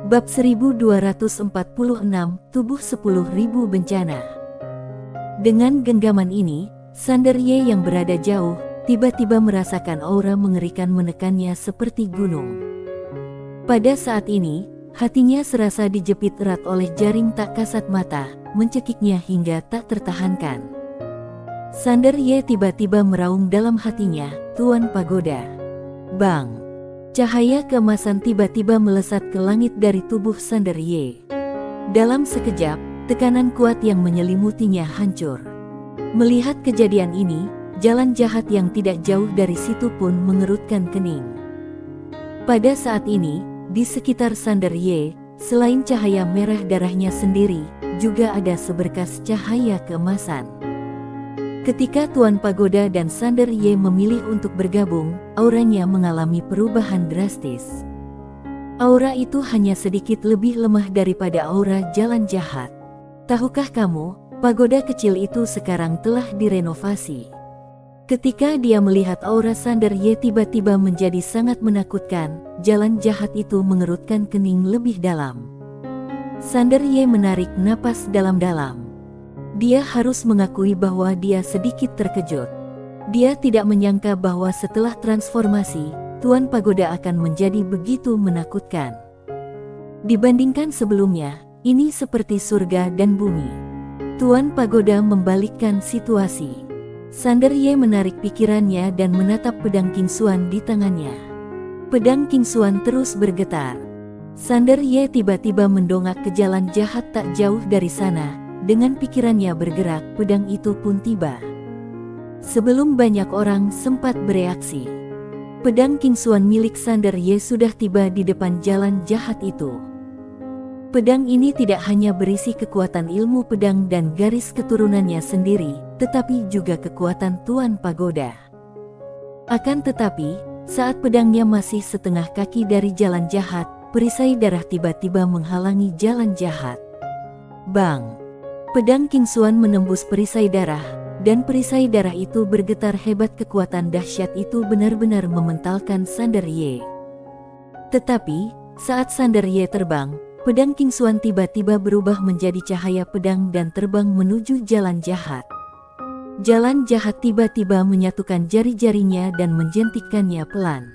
Bab 1246, Tubuh 10.000 Bencana. Dengan genggaman ini, Sander Ye yang berada jauh, tiba-tiba merasakan aura mengerikan menekannya seperti gunung. Pada saat ini, hatinya serasa dijepit erat oleh jaring tak kasat mata, mencekiknya hingga tak tertahankan. Sander Ye tiba-tiba meraung dalam hatinya, Tuan Pagoda. Bang! Cahaya keemasan tiba-tiba melesat ke langit dari tubuh Sander Ye. Dalam sekejap, tekanan kuat yang menyelimutinya hancur. Melihat kejadian ini, jalan jahat yang tidak jauh dari situ pun mengerutkan kening. Pada saat ini, di sekitar Sander Ye, selain cahaya merah darahnya sendiri, juga ada seberkas cahaya keemasan. Ketika Tuan Pagoda dan Sander Ye memilih untuk bergabung, auranya mengalami perubahan drastis. Aura itu hanya sedikit lebih lemah daripada aura jalan jahat. Tahukah kamu, pagoda kecil itu sekarang telah direnovasi. Ketika dia melihat aura Sander Ye tiba-tiba menjadi sangat menakutkan, jalan jahat itu mengerutkan kening lebih dalam. Sander Ye menarik napas dalam-dalam. Dia harus mengakui bahwa dia sedikit terkejut. Dia tidak menyangka bahwa setelah transformasi, Tuan Pagoda akan menjadi begitu menakutkan. Dibandingkan sebelumnya, ini seperti surga dan bumi. Tuan Pagoda membalikkan situasi. Sander Ye menarik pikirannya dan menatap pedang King Xuan di tangannya. Pedang King Xuan terus bergetar. Sander Ye tiba-tiba mendongak ke jalan jahat tak jauh dari sana. Dengan pikirannya bergerak, pedang itu pun tiba. Sebelum banyak orang sempat bereaksi, pedang King Xuan milik Sander Ye sudah tiba di depan jalan jahat itu. Pedang ini tidak hanya berisi kekuatan ilmu pedang dan garis keturunannya sendiri, tetapi juga kekuatan Tuan Pagoda. Akan tetapi, saat pedangnya masih setengah kaki dari jalan jahat, perisai darah tiba-tiba menghalangi jalan jahat. Bang! Pedang King Xuan menembus perisai darah, dan perisai darah itu bergetar hebat. Kekuatan dahsyat itu benar-benar mementalkan Sander Ye. Tetapi, saat Sander Ye terbang, pedang King Xuan tiba-tiba berubah menjadi cahaya pedang dan terbang menuju jalan jahat. Jalan jahat tiba-tiba menyatukan jari-jarinya dan menjentikkannya pelan.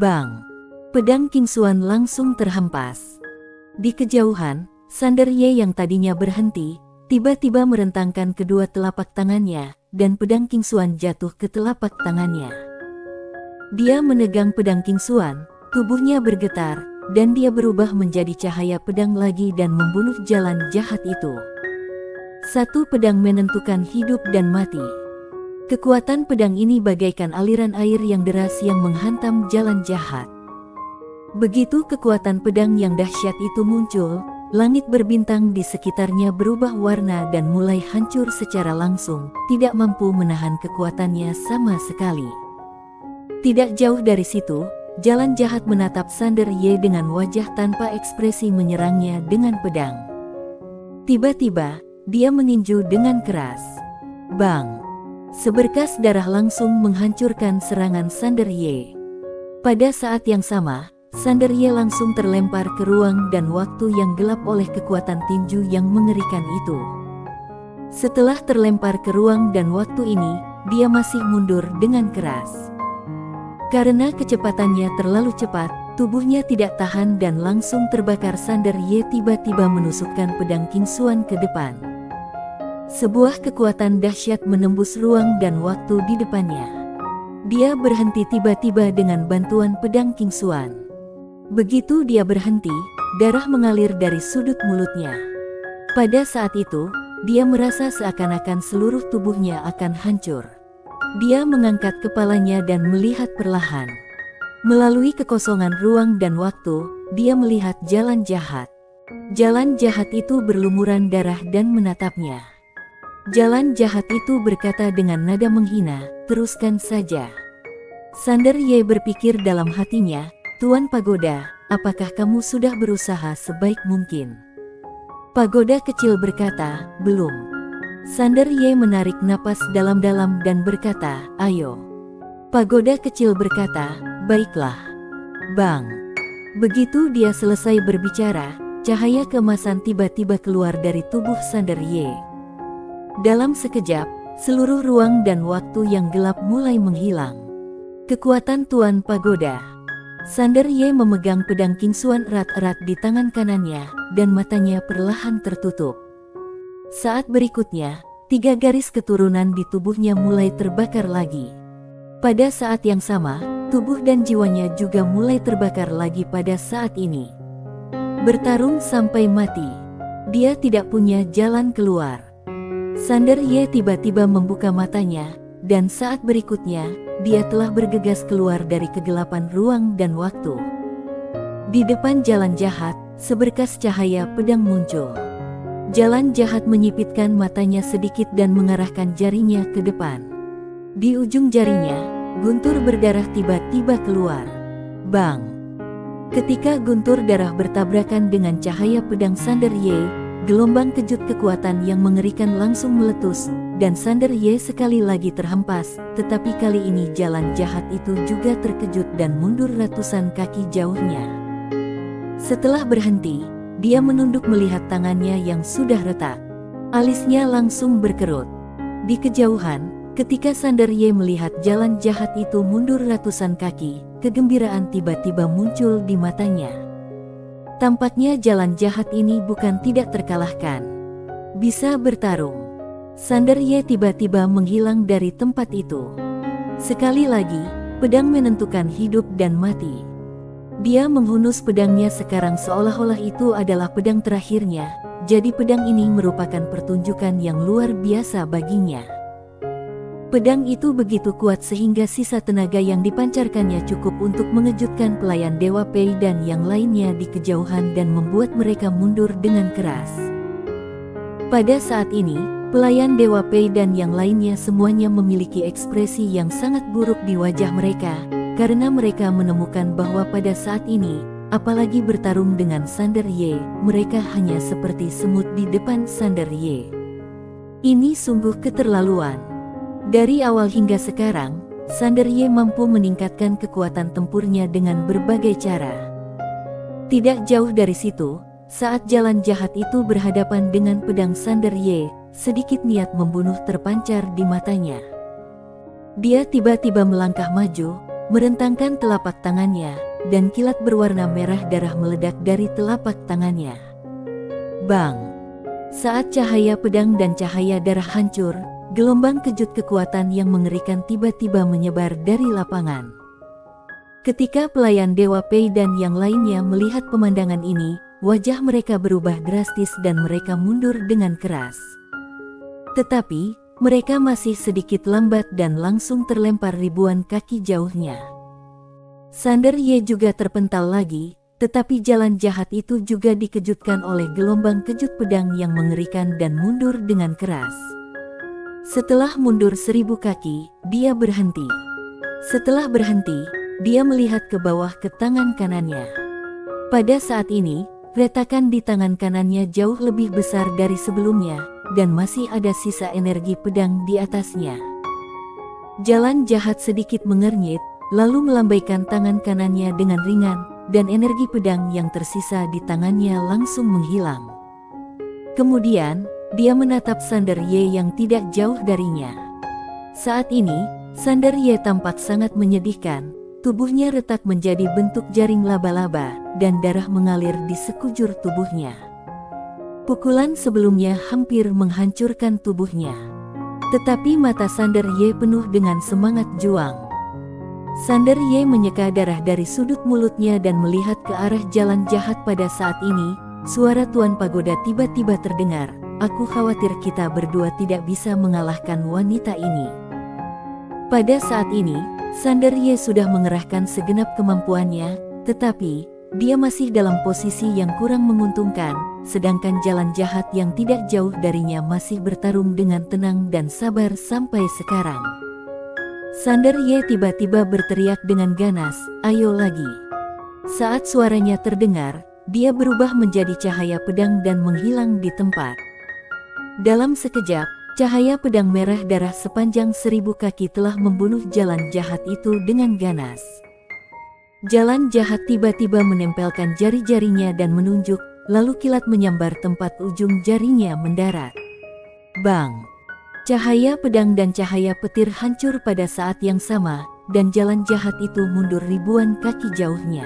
Bang! Pedang King Xuan langsung terhempas. Di kejauhan, Sander Ye yang tadinya berhenti, tiba-tiba merentangkan kedua telapak tangannya, dan pedang King Xuan jatuh ke telapak tangannya. Dia menegang pedang King Xuan, tubuhnya bergetar, dan dia berubah menjadi cahaya pedang lagi dan membunuh jalan jahat itu. Satu pedang menentukan hidup dan mati. Kekuatan pedang ini bagaikan aliran air yang deras yang menghantam jalan jahat. Begitu kekuatan pedang yang dahsyat itu muncul, langit berbintang di sekitarnya berubah warna dan mulai hancur secara langsung, tidak mampu menahan kekuatannya sama sekali. Tidak jauh dari situ, jalan jahat menatap Sander Ye dengan wajah tanpa ekspresi menyerangnya dengan pedang. Tiba-tiba, dia meninju dengan keras. Bang! Seberkas darah langsung menghancurkan serangan Sander Ye. Pada saat yang sama, Sander Ye langsung terlempar ke ruang dan waktu yang gelap oleh kekuatan tinju yang mengerikan itu. Setelah terlempar ke ruang dan waktu ini, dia masih mundur dengan keras. Karena kecepatannya terlalu cepat, tubuhnya tidak tahan dan langsung terbakar. Sander Ye tiba-tiba menusukkan pedang King Xuan ke depan. Sebuah kekuatan dahsyat menembus ruang dan waktu di depannya. Dia berhenti tiba-tiba dengan bantuan pedang King Xuan. Begitu dia berhenti, darah mengalir dari sudut mulutnya. Pada saat itu, dia merasa seakan-akan seluruh tubuhnya akan hancur. Dia mengangkat kepalanya dan melihat perlahan. Melalui kekosongan ruang dan waktu, dia melihat jalan jahat. Jalan jahat itu berlumuran darah dan menatapnya. Jalan jahat itu berkata dengan nada menghina, "Teruskan saja." Sander Ye berpikir dalam hatinya, "Tuan Pagoda, apakah kamu sudah berusaha sebaik mungkin?" Pagoda kecil berkata, "Belum." Sander Ye menarik napas dalam-dalam dan berkata, "Ayo." Pagoda kecil berkata, "Baiklah." Bang! Begitu dia selesai berbicara, cahaya keemasan tiba-tiba keluar dari tubuh Sander Ye. Dalam sekejap, seluruh ruang dan waktu yang gelap mulai menghilang. Kekuatan Tuan Pagoda. Sander Ye memegang pedang Kingsuan erat-erat di tangan kanannya, dan matanya perlahan tertutup. Saat berikutnya, 3 garis keturunan di tubuhnya mulai terbakar lagi. Pada saat yang sama, tubuh dan jiwanya juga mulai terbakar lagi pada saat ini. Bertarung sampai mati. Dia tidak punya jalan keluar. Sander Ye tiba-tiba membuka matanya, dan saat berikutnya, dia telah bergegas keluar dari kegelapan ruang dan waktu. Di depan jalan jahat, seberkas cahaya pedang muncul. Jalan jahat menyipitkan matanya sedikit dan mengarahkan jarinya ke depan. Di ujung jarinya, guntur berdarah tiba-tiba keluar. Bang! Ketika guntur darah bertabrakan dengan cahaya pedang Sander Ye, gelombang kejut kekuatan yang mengerikan langsung meletus, dan Sander Ye sekali lagi terhempas, tetapi kali ini jalan jahat itu juga terkejut dan mundur ratusan kaki jauhnya. Setelah berhenti, dia menunduk melihat tangannya yang sudah retak. Alisnya langsung berkerut. Di kejauhan, ketika Sander Ye melihat jalan jahat itu mundur ratusan kaki, kegembiraan tiba-tiba muncul di matanya. Tampaknya jalan jahat ini bukan tidak terkalahkan. Bisa bertarung. Sander Ye tiba-tiba menghilang dari tempat itu. Sekali lagi, pedang menentukan hidup dan mati. Dia menghunus pedangnya sekarang seolah-olah itu adalah pedang terakhirnya, jadi pedang ini merupakan pertunjukan yang luar biasa baginya. Pedang itu begitu kuat sehingga sisa tenaga yang dipancarkannya cukup untuk mengejutkan pelayan Dewa Pei dan yang lainnya di kejauhan dan membuat mereka mundur dengan keras. Pada saat ini, pelayan Dewa Pei dan yang lainnya semuanya memiliki ekspresi yang sangat buruk di wajah mereka, karena mereka menemukan bahwa pada saat ini, apalagi bertarung dengan Sander Ye, mereka hanya seperti semut di depan Sander Ye. Ini sungguh keterlaluan. Dari awal hingga sekarang, Sander Ye mampu meningkatkan kekuatan tempurnya dengan berbagai cara. Tidak jauh dari situ, saat jalan jahat itu berhadapan dengan pedang Sander Ye, sedikit niat membunuh terpancar di matanya. Dia tiba-tiba melangkah maju, merentangkan telapak tangannya, dan kilat berwarna merah darah meledak dari telapak tangannya. Bang! Saat cahaya pedang dan cahaya darah hancur, gelombang kejut kekuatan yang mengerikan tiba-tiba menyebar dari lapangan. Ketika pelayan Dewa Pei dan yang lainnya melihat pemandangan ini, wajah mereka berubah drastis dan mereka mundur dengan keras. Tetapi, mereka masih sedikit lambat dan langsung terlempar ribuan kaki jauhnya. Sander Ye juga terpental lagi, tetapi jalan jahat itu juga dikejutkan oleh gelombang kejut pedang yang mengerikan dan mundur dengan keras. Setelah mundur 1000 kaki, dia berhenti. Setelah berhenti, dia melihat ke bawah ke tangan kanannya. Pada saat ini, retakan di tangan kanannya jauh lebih besar dari sebelumnya, dan masih ada sisa energi pedang di atasnya. Jalan jahat sedikit mengernyit, lalu melambaikan tangan kanannya dengan ringan, dan energi pedang yang tersisa di tangannya langsung menghilang. Kemudian, dia menatap Sander Ye yang tidak jauh darinya. Saat ini, Sander Ye tampak sangat menyedihkan, tubuhnya retak menjadi bentuk jaring laba-laba, dan darah mengalir di sekujur tubuhnya. Pukulan sebelumnya hampir menghancurkan tubuhnya. Tetapi mata Sander Ye penuh dengan semangat juang. Sander Ye menyeka darah dari sudut mulutnya dan melihat ke arah jalan jahat. Pada saat ini, suara Tuan Pagoda tiba-tiba terdengar. Aku khawatir kita berdua tidak bisa mengalahkan wanita ini. Pada saat ini, Sander Ye sudah mengerahkan segenap kemampuannya, tetapi dia masih dalam posisi yang kurang menguntungkan, sedangkan jalan jahat yang tidak jauh darinya masih bertarung dengan tenang dan sabar sampai sekarang. Sander Ye tiba-tiba berteriak dengan ganas, "Ayo lagi!" Saat suaranya terdengar, dia berubah menjadi cahaya pedang dan menghilang di tempat. Dalam sekejap, cahaya pedang merah darah sepanjang 1000 kaki telah membunuh jalan jahat itu dengan ganas. Jalan jahat tiba-tiba menempelkan jari-jarinya dan menunjuk, lalu kilat menyambar tempat ujung jarinya mendarat. Bang! Cahaya pedang dan cahaya petir hancur pada saat yang sama, dan jalan jahat itu mundur ribuan kaki jauhnya.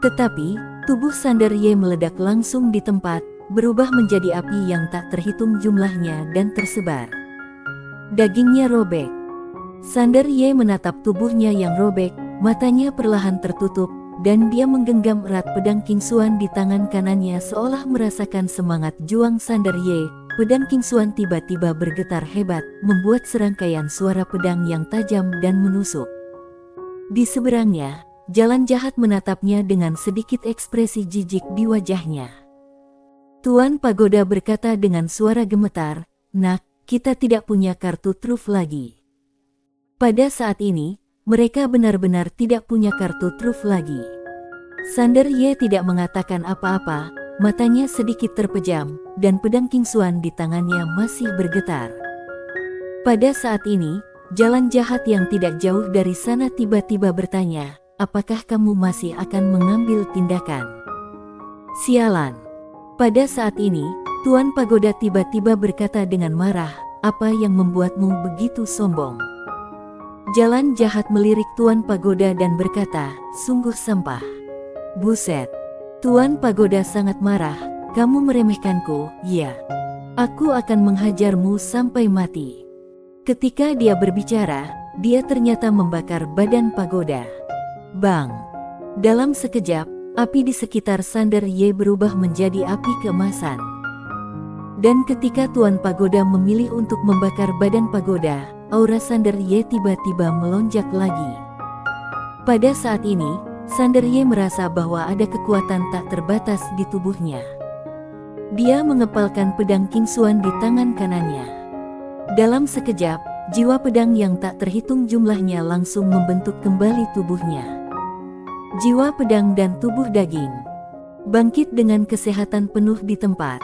Tetapi, tubuh Sanderye meledak langsung di tempat, berubah menjadi api yang tak terhitung jumlahnya dan tersebar. Dagingnya robek. Sanderye menatap tubuhnya yang robek, matanya perlahan tertutup, dan dia menggenggam erat pedang Kingsuan di tangan kanannya seolah merasakan semangat juang Sanderye. Pedang Kingsuan tiba-tiba bergetar hebat, membuat serangkaian suara pedang yang tajam dan menusuk. Di seberangnya, jalan jahat menatapnya dengan sedikit ekspresi jijik di wajahnya. Tuan Pagoda berkata dengan suara gemetar, "Nak, kita tidak punya kartu truf lagi." Pada saat ini, mereka benar-benar tidak punya kartu truf lagi. Sanderye tidak mengatakan apa-apa, matanya sedikit terpejam, dan pedang Kingsuan di tangannya masih bergetar. Pada saat ini, jalan jahat yang tidak jauh dari sana tiba-tiba bertanya, "Apakah kamu masih akan mengambil tindakan?" Sialan! Pada saat ini, Tuan Pagoda tiba-tiba berkata dengan marah, "Apa yang membuatmu begitu sombong?" Jalan jahat melirik Tuan Pagoda dan berkata, "Sungguh sampah." Buset! Tuan Pagoda sangat marah, "Kamu meremehkanku, ya? Aku akan menghajarmu sampai mati." Ketika dia berbicara, dia ternyata membakar badan Pagoda. Bang! Dalam sekejap, api di sekitar Sanderye berubah menjadi api keemasan. Dan ketika Tuan Pagoda memilih untuk membakar badan Pagoda, aura Sanderye tiba-tiba melonjak lagi. Pada saat ini, Sanderye merasa bahwa ada kekuatan tak terbatas di tubuhnya. Dia mengepalkan pedang Kingsuan di tangan kanannya. Dalam sekejap, jiwa pedang yang tak terhitung jumlahnya langsung membentuk kembali tubuhnya. Jiwa pedang dan tubuh daging bangkit dengan kesehatan penuh di tempat.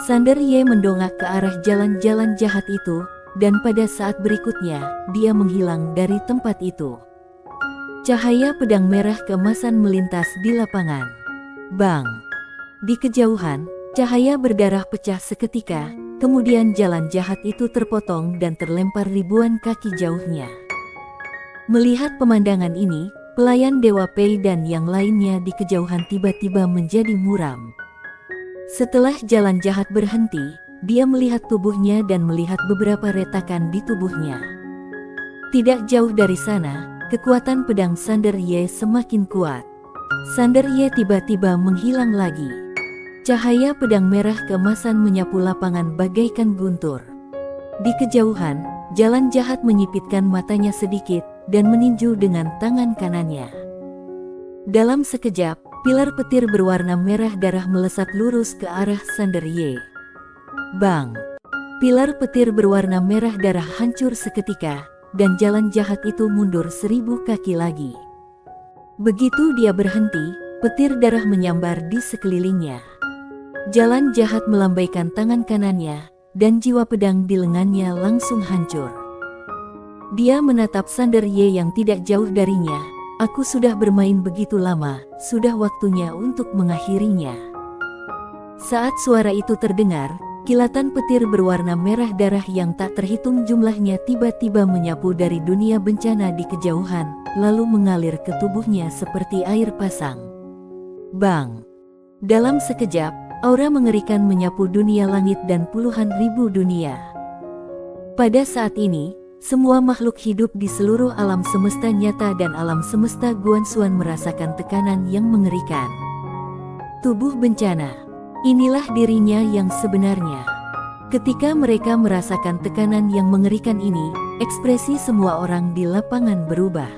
Sanderye mendongak ke arah jalan-jalan jahat itu, dan pada saat berikutnya, dia menghilang dari tempat itu. Cahaya pedang merah keemasan melintas di lapangan. Bang! Di kejauhan, cahaya berdarah pecah seketika, kemudian jalan jahat itu terpotong dan terlempar ribuan kaki jauhnya. Melihat pemandangan ini, pelayan Dewa Pei dan yang lainnya di kejauhan tiba-tiba menjadi muram. Setelah jalan jahat berhenti, dia melihat tubuhnya dan melihat beberapa retakan di tubuhnya. Tidak jauh dari sana, kekuatan pedang Sanderye semakin kuat. Sanderye tiba-tiba menghilang lagi. Cahaya pedang merah keemasan menyapu lapangan bagaikan guntur. Di kejauhan, jalan jahat menyipitkan matanya sedikit, dan meninju dengan tangan kanannya. Dalam sekejap, pilar petir berwarna merah darah melesat lurus ke arah Sanderye. Bang! Pilar petir berwarna merah darah hancur seketika, dan jalan jahat itu mundur 1000 kaki lagi. Begitu dia berhenti, petir darah menyambar di sekelilingnya. Jalan jahat melambaikan tangan kanannya, dan jiwa pedang di lengannya langsung hancur. Dia menatap Sanderye yang tidak jauh darinya. "Aku sudah bermain begitu lama, sudah waktunya untuk mengakhirinya." Saat suara itu terdengar, kilatan petir berwarna merah darah yang tak terhitung jumlahnya tiba-tiba menyapu dari dunia bencana di kejauhan, lalu mengalir ke tubuhnya seperti air pasang. Bang! Dalam sekejap, aura mengerikan menyapu dunia langit dan puluhan ribu dunia. Pada saat ini, semua makhluk hidup di seluruh alam semesta nyata dan alam semesta Guanxuan merasakan tekanan yang mengerikan. Tubuh bencana. Inilah dirinya yang sebenarnya. Ketika mereka merasakan tekanan yang mengerikan ini, ekspresi semua orang di lapangan berubah.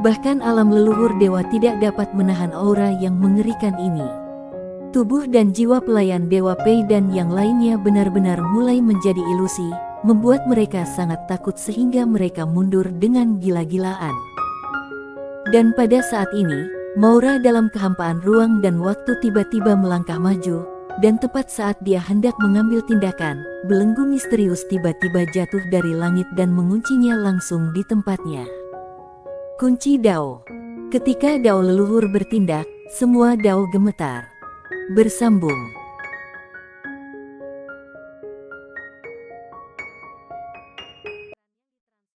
Bahkan alam leluhur dewa tidak dapat menahan aura yang mengerikan ini. Tubuh dan jiwa pelayan Dewa Pei dan yang lainnya benar-benar mulai menjadi ilusi, membuat mereka sangat takut sehingga mereka mundur dengan gila-gilaan. Dan pada saat ini, Maura dalam kehampaan ruang dan waktu tiba-tiba melangkah maju, dan tepat saat dia hendak mengambil tindakan, belenggu misterius tiba-tiba jatuh dari langit dan menguncinya langsung di tempatnya. Kunci Dao. Ketika Dao leluhur bertindak, semua Dao gemetar. Bersambung.